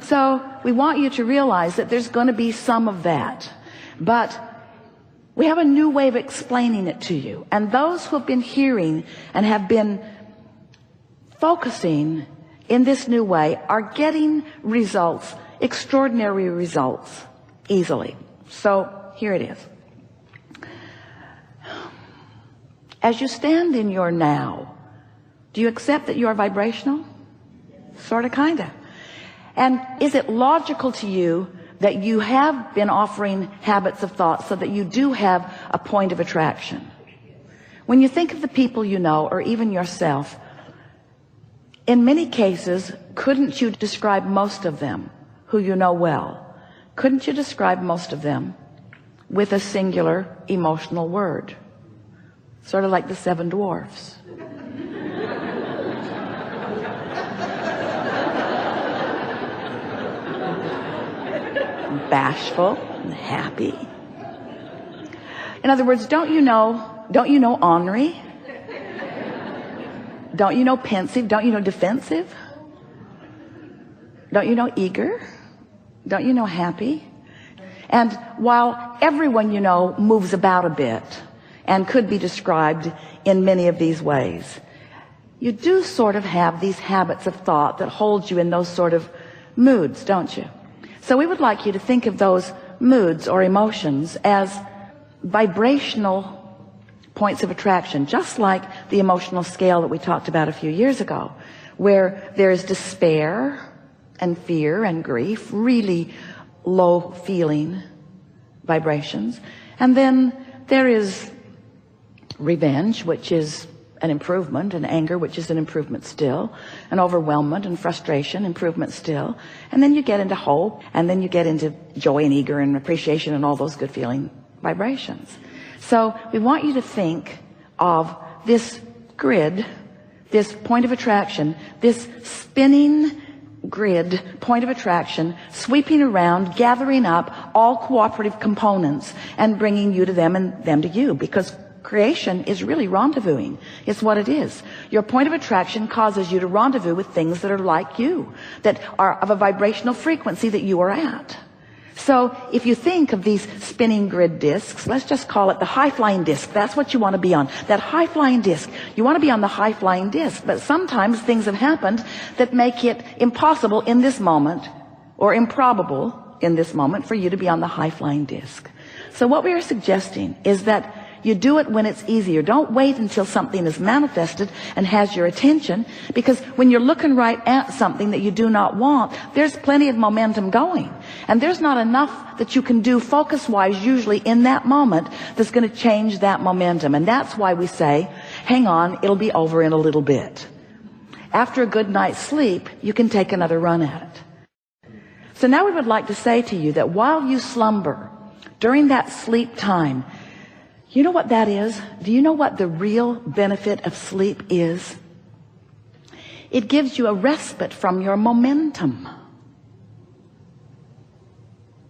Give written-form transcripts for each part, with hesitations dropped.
So we want you to realize that there's going to be some of that, but we have a new way of explaining it to you. And those who have been hearing and have been focusing in this new way are getting results, extraordinary results, easily. So here it is. As you stand in your now, do you accept that you are vibrational? Sort of, kind of. And is it logical to you that you have been offering habits of thought so that you do have a point of attraction? When you think of the people you know, or even yourself, in many cases, couldn't you describe most of them who you know well? Couldn't you describe most of them with a singular emotional word? Sort of like the 7 dwarfs. Bashful and happy. In other words, don't you know ornery? Don't you know pensive? Don't you know defensive? Don't you know eager? Don't you know happy? And while everyone you know moves about a bit and could be described in many of these ways, you do sort of have these habits of thought that hold you in those sort of moods, don't you? So we would like you to think of those moods or emotions as vibrational points of attraction, just like the emotional scale that we talked about a few years ago, where there's despair and fear and grief, really low feeling vibrations. And then there is revenge, which is an improvement, and anger, which is an improvement still, and overwhelmment and frustration, improvement still. And then you get into hope, and then you get into joy and eager and appreciation and all those good feeling vibrations. So we want you to think of this grid, this point of attraction, this spinning grid, point of attraction, sweeping around, gathering up all cooperative components and bringing you to them and them to you, because creation is really rendezvousing. It's what it is. Your point of attraction causes you to rendezvous with things that are like you, that are of a vibrational frequency that you are at. So if you think of these spinning grid discs, let's just call it the high-flying disc. That's what you want to be on, that high-flying disc. You want to be on the high-flying disc, but sometimes things have happened that make it impossible in this moment, or improbable in this moment, for you to be on the high-flying disc. So what we are suggesting is that you do it when it's easier. Don't wait until something is manifested and has your attention, because when you're looking right at something that you do not want, there's plenty of momentum going, and there's not enough that you can do focus-wise usually in that moment that's going to change that momentum. And that's why we say, hang on, it'll be over in a little bit. After a good night's sleep, you can take another run at it. So now we would like to say to you that while you slumber, during that sleep time, you know what that is? Do you know what the real benefit of sleep is? It gives you a respite from your momentum.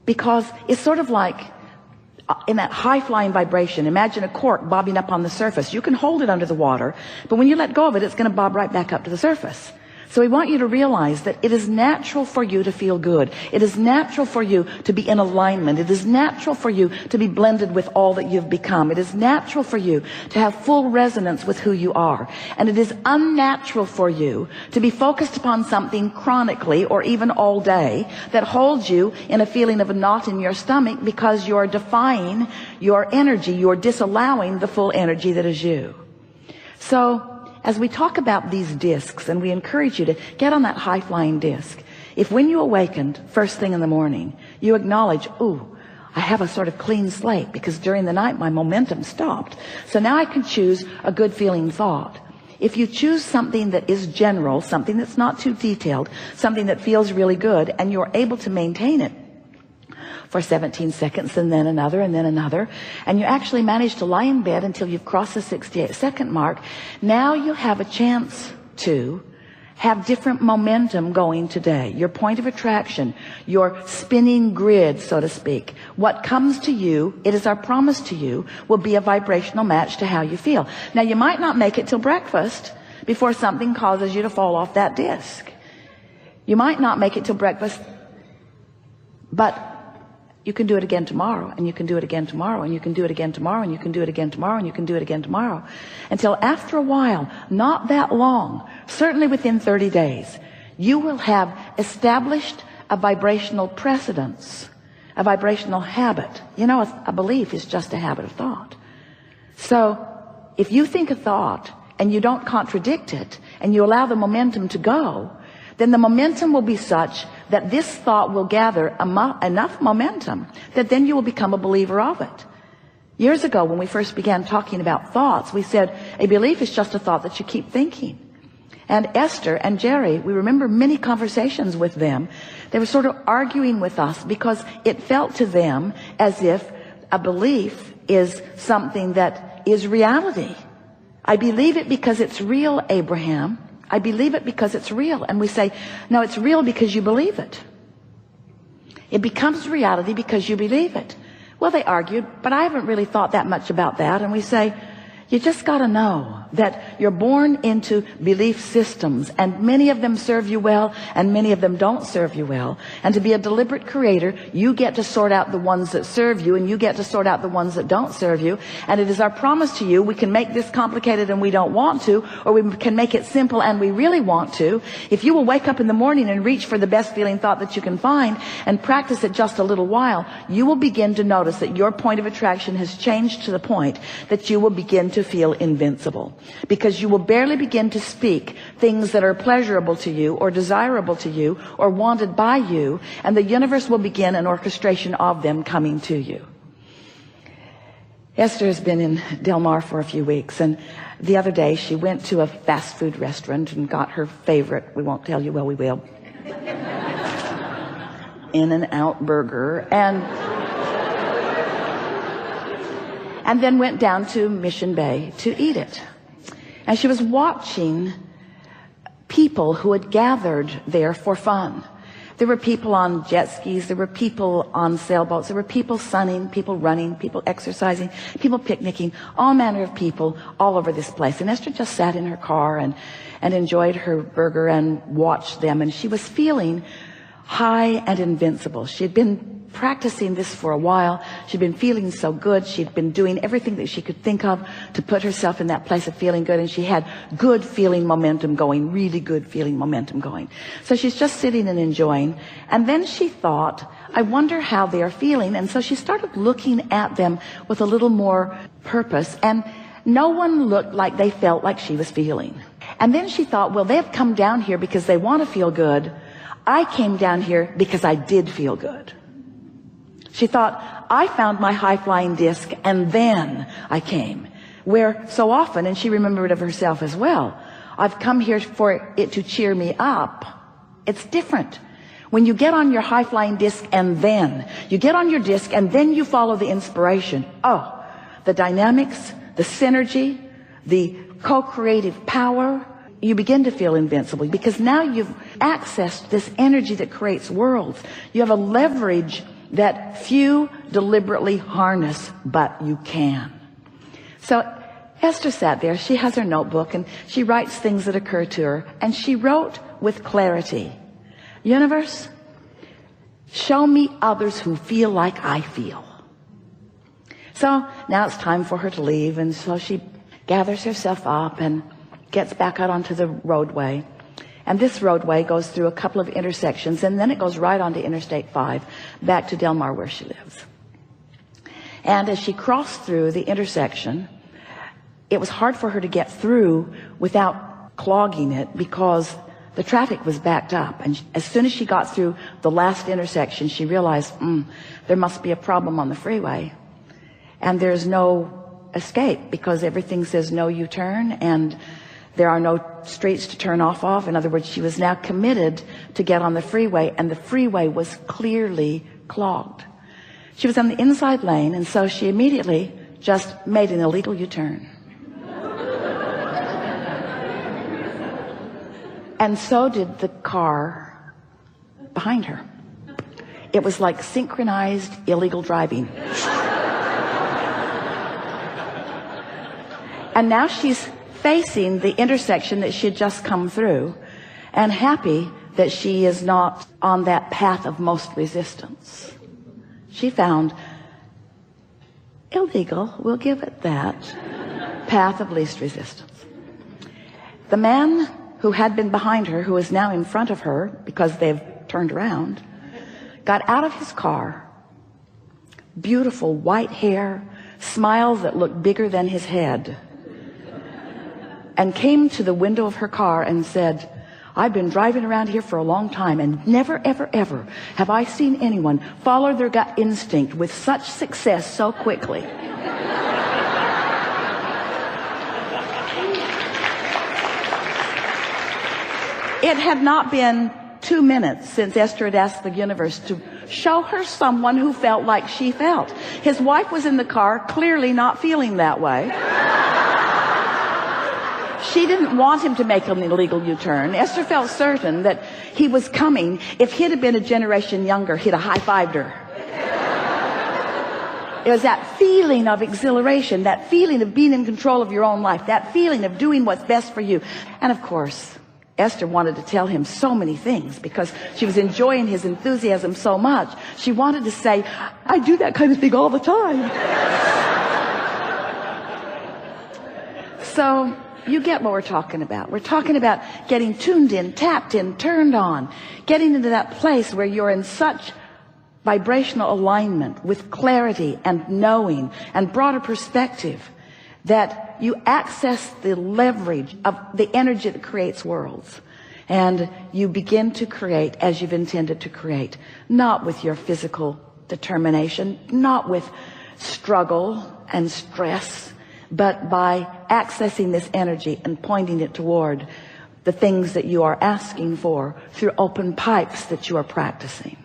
Because it's sort of like in that high-flying vibration. Imagine a cork bobbing up on the surface. You can hold it under the water, but when you let go of it, it's going to bob right back up to the surface. So we want you to realize that it is natural for you to feel good. It is natural for you to be in alignment. It is natural for you to be blended with all that you've become. It is natural for you to have full resonance with who you are. And it is unnatural for you to be focused upon something chronically or even all day that holds you in a feeling of a knot in your stomach, because you're defying your energy. You're disallowing the full energy that is you. So as we talk about these discs, and we encourage you to get on that high-flying disc, if when you awakened first thing in the morning, you acknowledge, ooh, I have a sort of clean slate, because during the night my momentum stopped. So now I can choose a good feeling thought. If you choose something that is general, something that's not too detailed, something that feels really good, and you're able to maintain it for 17 seconds, and then another, and you actually manage to lie in bed until you've crossed the 68-second mark, now you have a chance to have different momentum going today. Your point of attraction, your spinning grid, so to speak, what comes to you, it is our promise to you, will be a vibrational match to how you feel. Now, you might not make it till breakfast before something causes you to fall off that disc. You might not make it till breakfast But you can do it again tomorrow, and you can do it again tomorrow, and you can do it again tomorrow, and you can do it again tomorrow, and you can do it again tomorrow. Until after a while, not that long, certainly within 30 days, you will have established a vibrational precedence, a vibrational habit. You know, a belief is just a habit of thought. So if you think a thought and you don't contradict it, and you allow the momentum to go, then the momentum will be such that this thought will gather enough momentum that then you will become a believer of it. Years ago, when we first began talking about thoughts, we said a belief is just a thought that you keep thinking. And Esther and Jerry, we remember many conversations with them. They were sort of arguing with us because it felt to them as if a belief is something that is reality. I believe it because it's real, Abraham. I believe it because it's real. And we say, no, it's real because you believe it. It becomes reality because you believe it. Well, they argued, but I haven't really thought that much about that. And we say, you just got to know that you're born into belief systems, and many of them serve you well and many of them don't serve you well. And to be a deliberate creator, you get to sort out the ones that serve you, and you get to sort out the ones that don't serve you. And it is our promise to you, we can make this complicated and we don't want to, or we can make it simple and we really want to. If you will wake up in the morning and reach for the best feeling thought that you can find and practice it just a little while, you will begin to notice that your point of attraction has changed to the point that you will begin to feel invincible, because you will barely begin to speak things that are pleasurable to you or desirable to you or wanted by you, and the universe will begin an orchestration of them coming to you. Esther has been in Del Mar for a few weeks, and the other day she went to a fast food restaurant and got her favorite, we won't tell you, well we will, In-N-Out burger, and then went down to Mission Bay to eat it. And she was watching people who had gathered there for fun. There were people on jet skis, there were people on sailboats, there were people sunning, people running, people exercising, people picnicking, all manner of people all over this place. And Esther just sat in her car and enjoyed her burger and watched them. And she was feeling high and invincible. She had been practicing this for a while. She'd been feeling so good. She'd been doing everything that she could think of to put herself in that place of feeling good. And she had good feeling momentum going, really good feeling momentum going. So she's just sitting and enjoying. And then she thought, I wonder how they're feeling. And so she started looking at them with a little more purpose. And no one looked like they felt like she was feeling. And then she thought, well, they've come down here because they want to feel good. I came down here because I did feel good. She thought, I found my high-flying disc and then I came. Where so often, and she remembered of herself as well, I've come here for it to cheer me up. It's different. When you get on your high-flying disc and then, you get on your disc and then you follow the inspiration. Oh, the dynamics, the synergy, the co-creative power, you begin to feel invincible because now you've accessed this energy that creates worlds. You have a leverage that few deliberately harness, but you can. So Esther sat there. She has her notebook and she writes things that occur to her, and she wrote with clarity, universe, show me others who feel like I feel. So now it's time for her to leave, and so she gathers herself up and gets back out onto the roadway. And this roadway goes through a couple of intersections, and then it goes right onto Interstate 5 back to Del Mar where she lives. And as she crossed through the intersection, it was hard for her to get through without clogging it because the traffic was backed up. And as soon as she got through the last intersection, she realized, there must be a problem on the freeway. And there's no escape because everything says no U-turn, and there are no streets to turn off of. In other words, she was now committed to get on the freeway, and the freeway was clearly clogged. She was on the inside lane, and so she immediately just made an illegal U-turn. And so did the car behind her. It was like synchronized illegal driving. And now she's facing the intersection that she had just come through, and happy that she is not on that path of most resistance. she found illegal, we'll give it that, path of least resistance. The man who had been behind her, who is now in front of her because they've turned around, got out of his car, beautiful white hair, smiles that looked bigger than his head, and came to the window of her car and said, I've been driving around here for a long time, and never, ever, ever have I seen anyone follow their gut instinct with such success so quickly. It had not been 2 minutes since Esther had asked the universe to show her someone who felt like she felt. His wife was in the car, clearly not feeling that way. She didn't want him to make an illegal U-turn. Esther felt certain that he was coming. If he'd have been a generation younger, he'd have high-fived her. It was that feeling of exhilaration, that feeling of being in control of your own life, that feeling of doing what's best for you. And of course, Esther wanted to tell him so many things because she was enjoying his enthusiasm so much. She wanted to say, I do that kind of thing all the time. So you get what we're talking about. We're talking about getting tuned in, tapped in, turned on, getting into that place where you're in such vibrational alignment with clarity and knowing and broader perspective that you access the leverage of the energy that creates worlds, and you begin to create as you've intended to create, not with your physical determination, not with struggle and stress, but by accessing this energy and pointing it toward the things that you are asking for through open pipes that you are practicing.